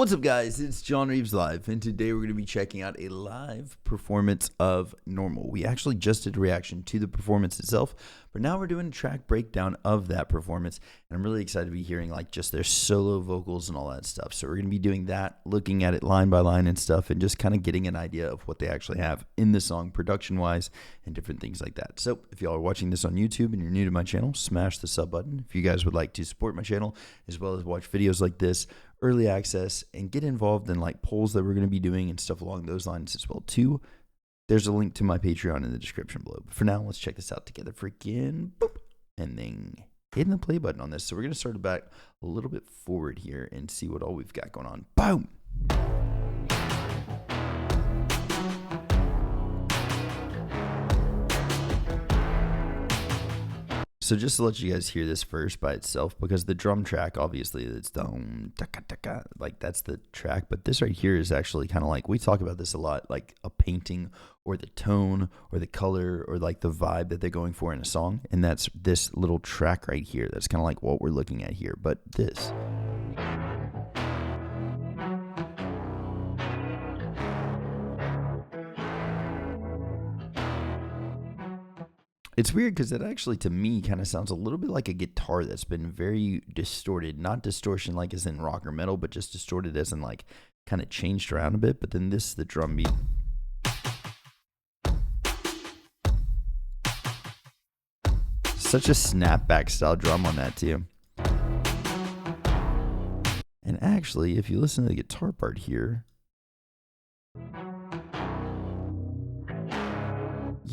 What's up, guys? It's John Reeves Live, and today we're going to be checking out a live performance of Normal. We actually just did a reaction to the performance itself, but now we're doing a track breakdown of that performance, and I'm really excited to be hearing like just their solo vocals and all that stuff. So we're going to be doing that, looking at it line by line and stuff, and just kind of getting an idea of what they actually have in the song production-wise and different things like that. So if y'all are watching this on YouTube and you're new to my channel, smash the sub button. If you guys would like to support my channel as well as watch videos like this, early access, and get involved in like polls that we're going to be doing and stuff along those lines as well too, there's a link to my Patreon in the description below. But for now, let's check this out together. Freaking boop, and then hitting the play button on this. So we're going to start back a little bit forward here and see what all we've got going on. Boom. So just to let you guys hear this first by itself, because the drum track, obviously, it's like that's the track, but this right here is actually kind of like, we talk about this a lot, like a painting or the tone or the color or like the vibe that they're going for in a song, and that's this little track right here. That's kind of like what we're looking at here, but this. It's weird because it actually, to me, kind of sounds a little bit like a guitar that's been very distorted. Not distortion like as in rock or metal, but just distorted as in like kind of changed around a bit. But then this, the drum beat. Such a snapback style drum on that too. And actually, if you listen to the guitar part here.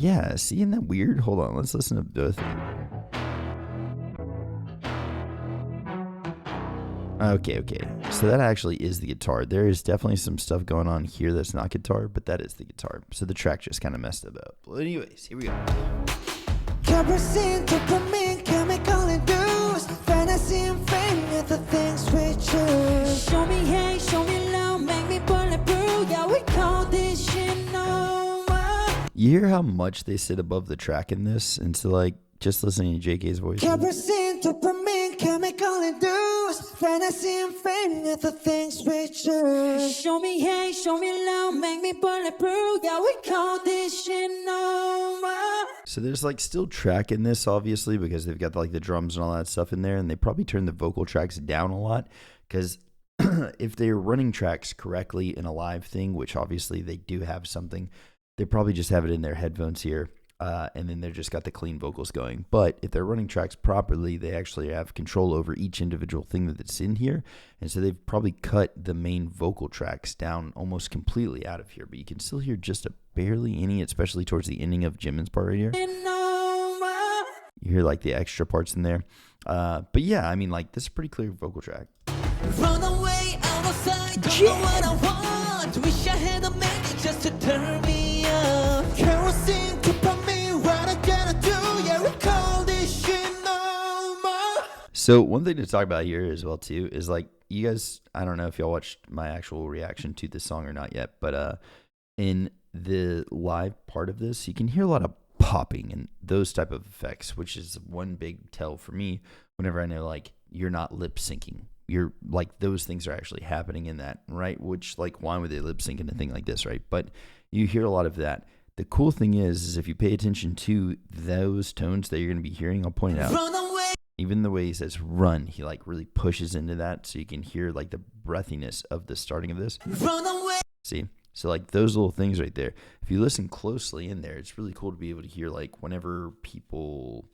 Yeah, see, isn't that weird? Hold on, let's listen to both. Okay. So that actually is the guitar. There is definitely some stuff going on here that's not guitar, but that is the guitar. So the track just kind of messed it up. Well, anyways, here we go. Show me hate, show me love, make me bulletproof. Yeah, we call this shit normal. You hear how much they sit above the track in this, and so like just listening to JK's voice. Show me hate, show me love, make me bulletproof. Yeah, we call this shit normal. So there's like still track in this, obviously, because they've got like the drums and all that stuff in there, and they probably turn the vocal tracks down a lot because if they're running tracks correctly in a live thing, which obviously they do have something, they probably just have it in their headphones here, and then they've just got the clean vocals going. But if they're running tracks properly, they actually have control over each individual thing that's in here, and so they've probably cut the main vocal tracks down almost completely out of here. But you can still hear just a barely any, especially towards the ending of Jimin's part right here. You hear like the extra parts in there. But yeah, I mean, like, this is a pretty clear vocal track. Run away out of sight, don't know what I want. Wish I had a man just to turn me up. Kerosene to put me, what I gotta do? Yeah, we call this shit normal. So one thing to talk about here as well too is like, you guys, I don't know if y'all watched my actual reaction to this song or not yet, but in the live part of this, you can hear a lot of popping and those type of effects, which is one big tell for me whenever I know like you're not lip syncing. You're like, those things are actually happening in that, right? Which, like, why would they lip sync in a thing like this, right? But you hear a lot of that. The cool thing is if you pay attention to those tones that you're going to be hearing, I'll point it out. Even the way he says run, he like really pushes into that, so you can hear like the breathiness of the starting of this. See? So like those little things right there, if you listen closely in there, it's really cool to be able to hear like whenever people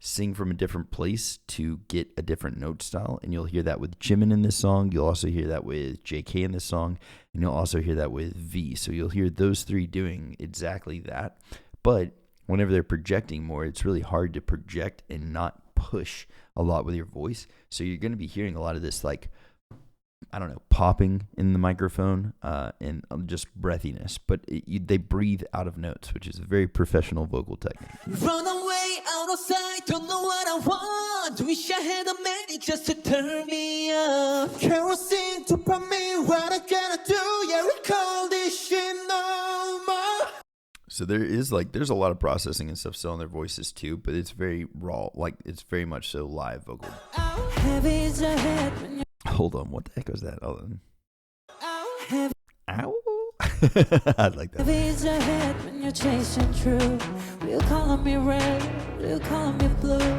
sing from a different place to get a different note style, and you'll hear that with Jimin in this song. You'll also hear that with JK in this song, and you'll also hear that with V. So you'll hear those three doing exactly that. But whenever they're projecting more, it's really hard to project and not push a lot with your voice. So you're going to be hearing a lot of this, like, I don't know, popping in the microphone and just breathiness. But they breathe out of notes, which is a very professional vocal technique. Run away out of sight, don't know what I want. Wish I had a man just to turn me up. Kerosene to put me, what I gotta do? Yeah, we call this shit normal. So there is like, there's a lot of processing and stuff still in their voices too, but it's very raw, like it's very much so live vocal. Hold on, what the heck was that? Hold on. I like that. It's your head when you're chasing true. We'll call me red, we'll call me blue.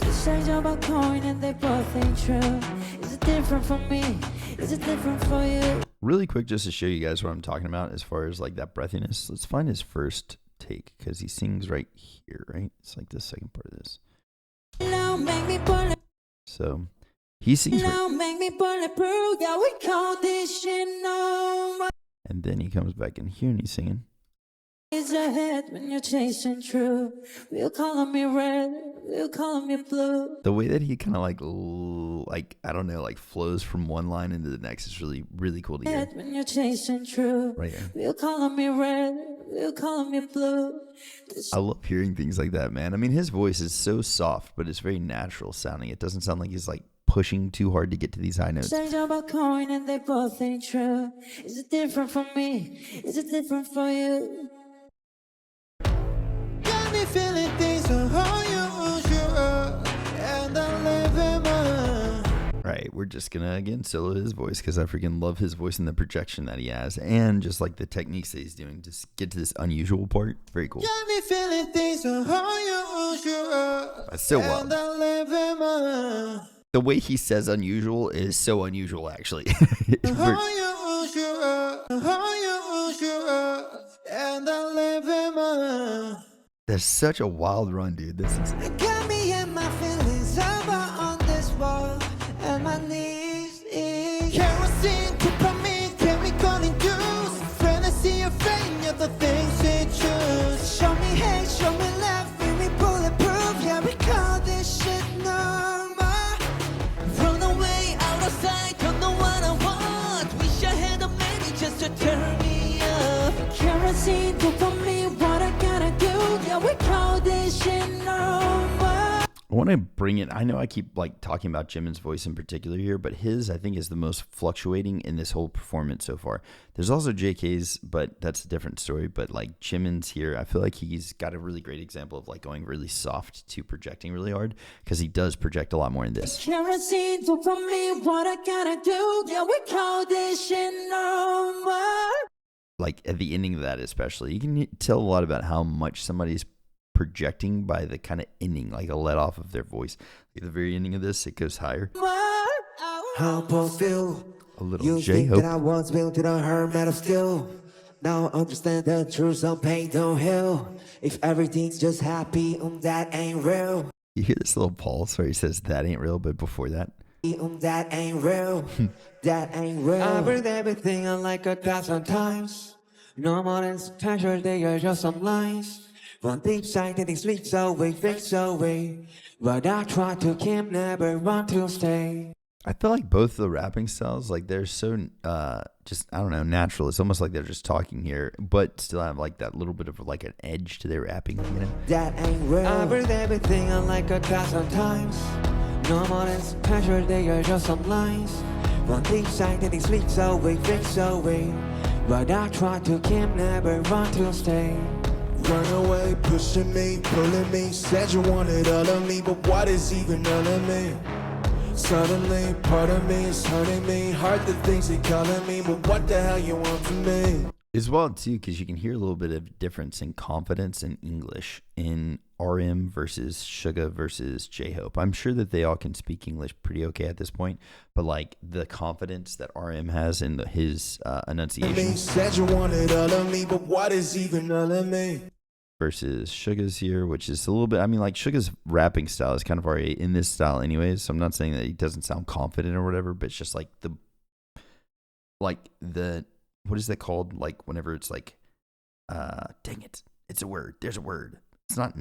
This change about coin and they both ain't true. Is it different for me? Is it different for you? Really quick, just to show you guys what I'm talking about as far as like that breathiness. Let's find his first take because he sings right here, right? It's like the second part of this. Now make me bullet. So he sings Now make me bulletproof. Yeah, we call this shit no. and then he comes back in here and he's singing. It's your head when you're chasing true. We'll call me red, we'll call me blue. The way that he kind of like I don't know, like flows from one line into the next is really, really cool to hear. Head when you're chasing true. Right here. We'll call me red, we'll call me blue. I love hearing things like that, man. I mean, his voice is so soft, but it's very natural sounding. It doesn't sound like he's like pushing too hard to get to these high notes. Change about coin and they both ain't true. Is it different for me? Is it different for you? Got me feeling things are how you sure, and I live in my. Right, we're just gonna again solo his voice because I freaking love his voice and the projection that he has, and just like the techniques that he's doing to get to this unusual part. Very cool. Got me feeling things are how you sure, That's so and wild. I live in my. The way he says unusual is so unusual, actually. How you sure, and I live in my. That's such a wild run, dude. This is Got me and my feelings over on this wall, and my knees. Kerosene, dopamine, chemical induced. Fantasy of fame, you're the things we choose. Show me hate, show me love, feel me bulletproof. Yeah, we call this shit normal. Run away, out of sight, don't know what I want. Wish I had a minute just to turn me up. Kerosene, dopamine, what I gotta do. Yeah, we call this shit normal. I want to bring it. I know I keep like talking about Jimin's voice in particular here, but his I think is the most fluctuating in this whole performance so far. There's also JK's, but that's a different story. But like Jimin's here, I feel like he's got a really great example of like going really soft to projecting really hard because he does project a lot more in this. Kerosene, dopamine, what I gotta do. Yeah, we call this shit normal. Like at the ending of that especially, you can tell a lot about how much somebody's projecting by the kind of ending, like a let off of their voice. Like at the very ending of this, it goes higher. How both feel. A little You think that I J-Hope. once built to the hermit of steel. Now I understand the truth, some pain don't heal. If everything's just happy, that ain't real. You hear this little pulse where he says that ain't real, but before that, That ain't real. That ain't real. I read everything like 1,000 times. No more than treasure, they are just some lines. One deep side that it slips away, fades away. But I try to keep, never want to stay. I feel like both the rapping styles, like they're so just I don't know, natural. It's almost like they're just talking here, but still have like that little bit of like an edge to their rapping, you know? That ain't real. I read everything like 1,000 times. No more than treasure, they are just some lines. One deep side that it slips away, fades away. But I try to keep, never want to stay. Run away, pushing me, pulling me. Said you wanted all of me, but what is even all of me? Suddenly, part of me is hurting me. Heard the things they calling me, but what the hell you want from me? It's wild too, because you can hear a little bit of difference in confidence in English in RM versus Suga versus J-Hope. I'm sure that they all can speak English pretty okay at this point, but like the confidence that RM has in his enunciation Said you wanted all of me, but what is even all of me? versus Suga's here, which is a little bit, I mean, like Suga's rapping style is kind of already in this style anyways, so I'm not saying that he doesn't sound confident or whatever, but it's just like the what is that called? Like whenever it's like, dang it, it's a word. There's a word. It's not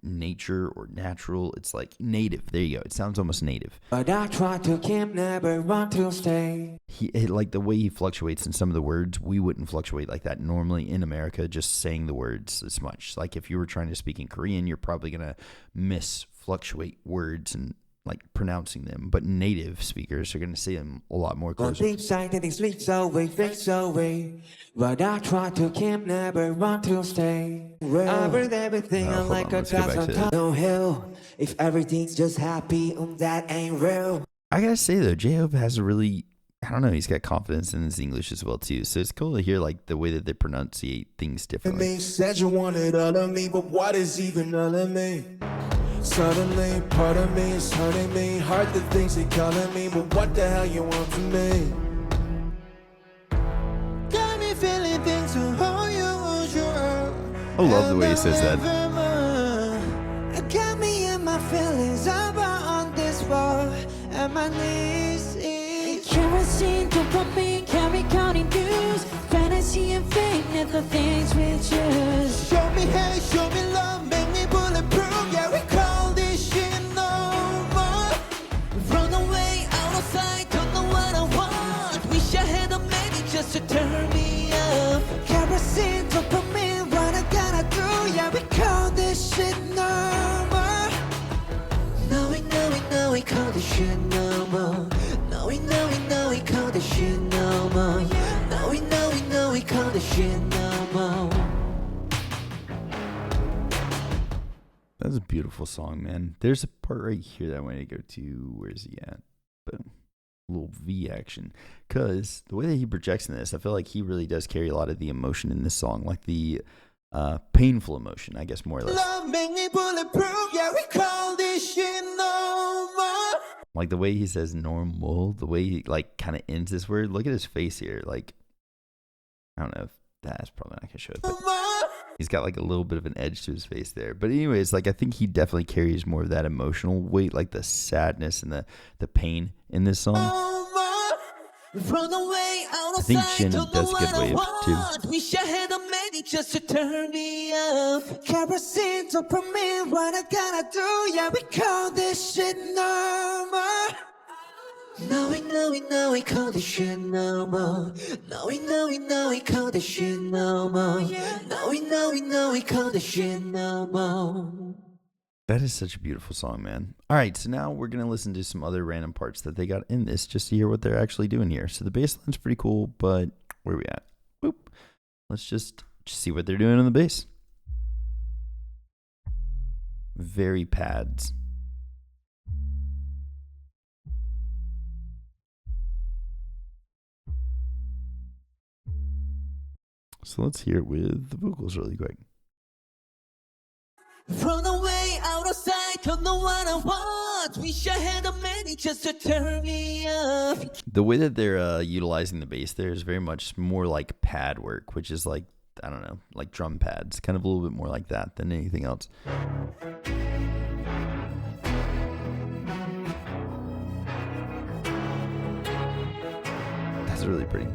nature or natural. It's like native. There you go. It sounds almost native. But I try to keep, never want to stay. He like the way he fluctuates in some of the words. We wouldn't fluctuate like that normally in America. Just saying the words as much. Like if you were trying to speak in Korean, you're probably gonna fluctuate words and like pronouncing them, but native speakers are going to say them a lot more One closer. deep side that it slips away, fades away. But I try to keep, never want to stay. I read everything hold like on, let's go back 1,000 to times. it. No hell, if everything's just happy, that ain't real. I gotta say though, J-Hope has a really I don't know, he's got confidence in his English as well too. So it's cool to hear like the way that they pronunciate things differently. Me said you wanted all of me, but what is even all of me? Suddenly, part of me is hurting me. Heart the things they calling me, but what the hell you want from me? Got me feeling things so unusual. I love the way he says that. Got me in my feelings about on this wall and my knees. Kerosene, dopamine, chemical news, fantasy and fame, never things we choose. Show me hate, show me love, make me bulletproof. Yeah, we call this shit normal. Run away, out of sight, don't know what I want. Wish I had a magic just to turn me up. Kerosene, dopamine, what I gotta do? Yeah, we call this shit normal. No, we call this shit normal. No, we call this shit normal. No, we call this shit normal. That's a beautiful song, man. There's a part right here that I want to go to. Where is he at? Boom. A little V action. Because the way that he projects in this, I feel like he really does carry a lot of the emotion in this song. Like the painful emotion, I guess, more or less. Love make me bulletproof. Yeah, we call this shit normal. Like the way he says normal, the way he like kind of ends this word. Look at his face here. Like, I don't know if that's probably not going to show it, but he's got like a little bit of an edge to his face there. But anyways, like I think he definitely carries more of that emotional weight, like the sadness and the pain in this song. Run away, out of I think sight, Jin don't does know a good what I way want. too. Wish I had a magic just to turn me up. Kerosene, dopamine, what I gotta do? Yeah, we call this shit normal. No, we call this shit normal. No, we call this shit normal. No, we call this shit normal. That is such a beautiful song, man. All right, so now we're going to listen to some other random parts that they got in this just to hear what they're actually doing here. So the bass line's pretty cool, but where are we at? Whoop. Let's just see what they're doing on the bass. Very pads. So let's hear it with the vocals really quick. Run away, out of sight, don't know what I want. Wish I had a magic just to turn me up. The way that they're utilizing the bass there is very much more like pad work, which is like, I don't know, like drum pads. Kind of a little bit more like that than anything else. That's really pretty.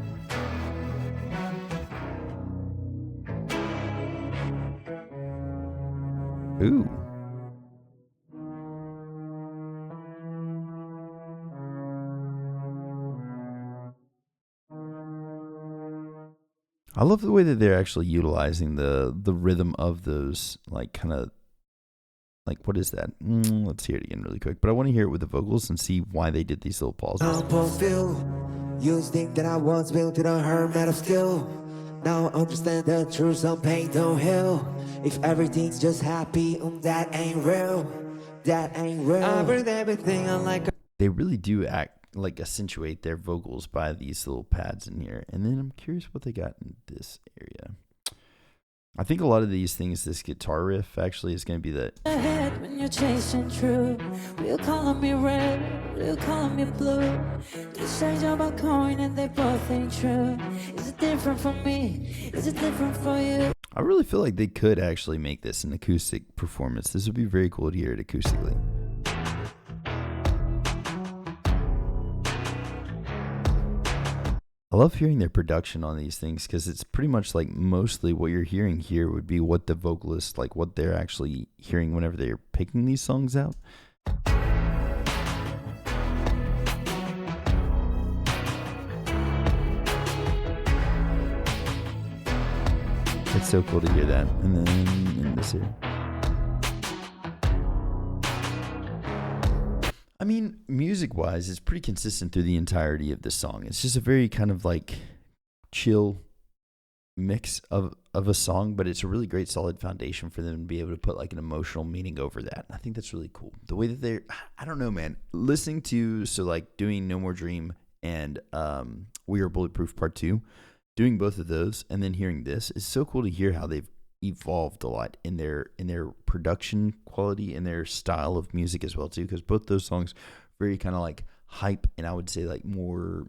Ooh. I love the way that they're actually utilizing the rhythm of those, like kind of like, what is that? Let's hear it again really quick. But I want to hear it with the vocals and see why they did these little pauses. I fulfill. You think that I was built to the hermit of skill. Now I understand the truth, some pain don't heal. If everything's just happy, that ain't real. That ain't real. I breathe everything on like a... They really do accentuate their vocals by these little pads in here. And then I'm curious what they got in this area. I think a lot of these things, this guitar riff actually is going to be the... Ahead when you're chasing true, we'll call me red, we'll call me blue. Two sides of a coin and they both ain't true. Is it different for me? Is it different for you? I really feel like they could actually make this an acoustic performance. This would be very cool to hear it acoustically. I love hearing their production on these things because it's pretty much like mostly what you're hearing here would be what the vocalists, like what they're actually hearing whenever they're picking these songs out. It's so cool to hear that. And then in this here. I mean, music-wise, it's pretty consistent through the entirety of the song. It's just a very kind of like chill mix of a song, but it's a really great solid foundation for them to be able to put like an emotional meaning over that. I think that's really cool. The way that they're, I don't know, man, listening to, so like doing No More Dream and We Are Bulletproof Part 2. Doing both of those and then hearing this is so cool to hear how they've evolved a lot in their production quality and their style of music as well too, because both those songs very kind of like hype, and I would say like more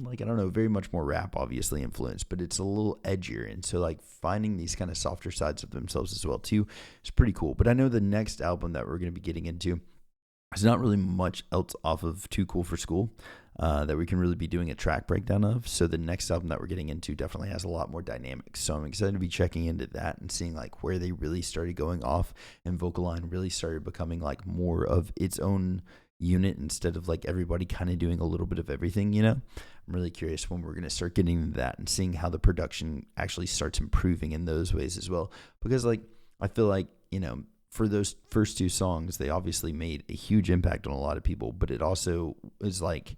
like, I don't know, very much more rap obviously influenced, but it's a little edgier, and so like finding these kind of softer sides of themselves as well too is pretty cool. But I know the next album that we're going to be getting into, there's not really much else off of Too Cool for School that we can really be doing a track breakdown of. So the next album that we're getting into definitely has a lot more dynamics. So I'm excited to be checking into that and seeing like where they really started going off, and Vocaline really started becoming like more of its own unit instead of like everybody kind of doing a little bit of everything, you know? I'm really curious when we're going to start getting into that and seeing how the production actually starts improving in those ways as well. Because like, I feel like, you know, for those first two songs, they obviously made a huge impact on a lot of people, but it also is like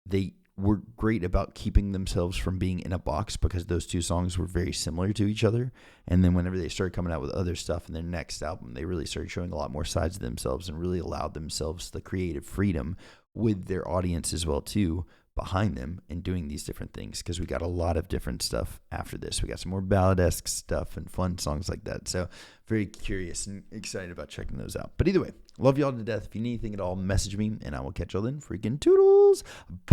they were great about keeping themselves from being in a box, because those two songs were very similar to each other. And then whenever they started coming out with other stuff in their next album, they really started showing a lot more sides of themselves and really allowed themselves the creative freedom with their audience as well too behind them and doing these different things, because we got a lot of different stuff after this. We got some more ballad-esque stuff and fun songs like that. So very curious and excited about checking those out. But either way, love y'all to death. If you need anything at all, message me, and I will catch y'all then. Freaking toodles. Bye.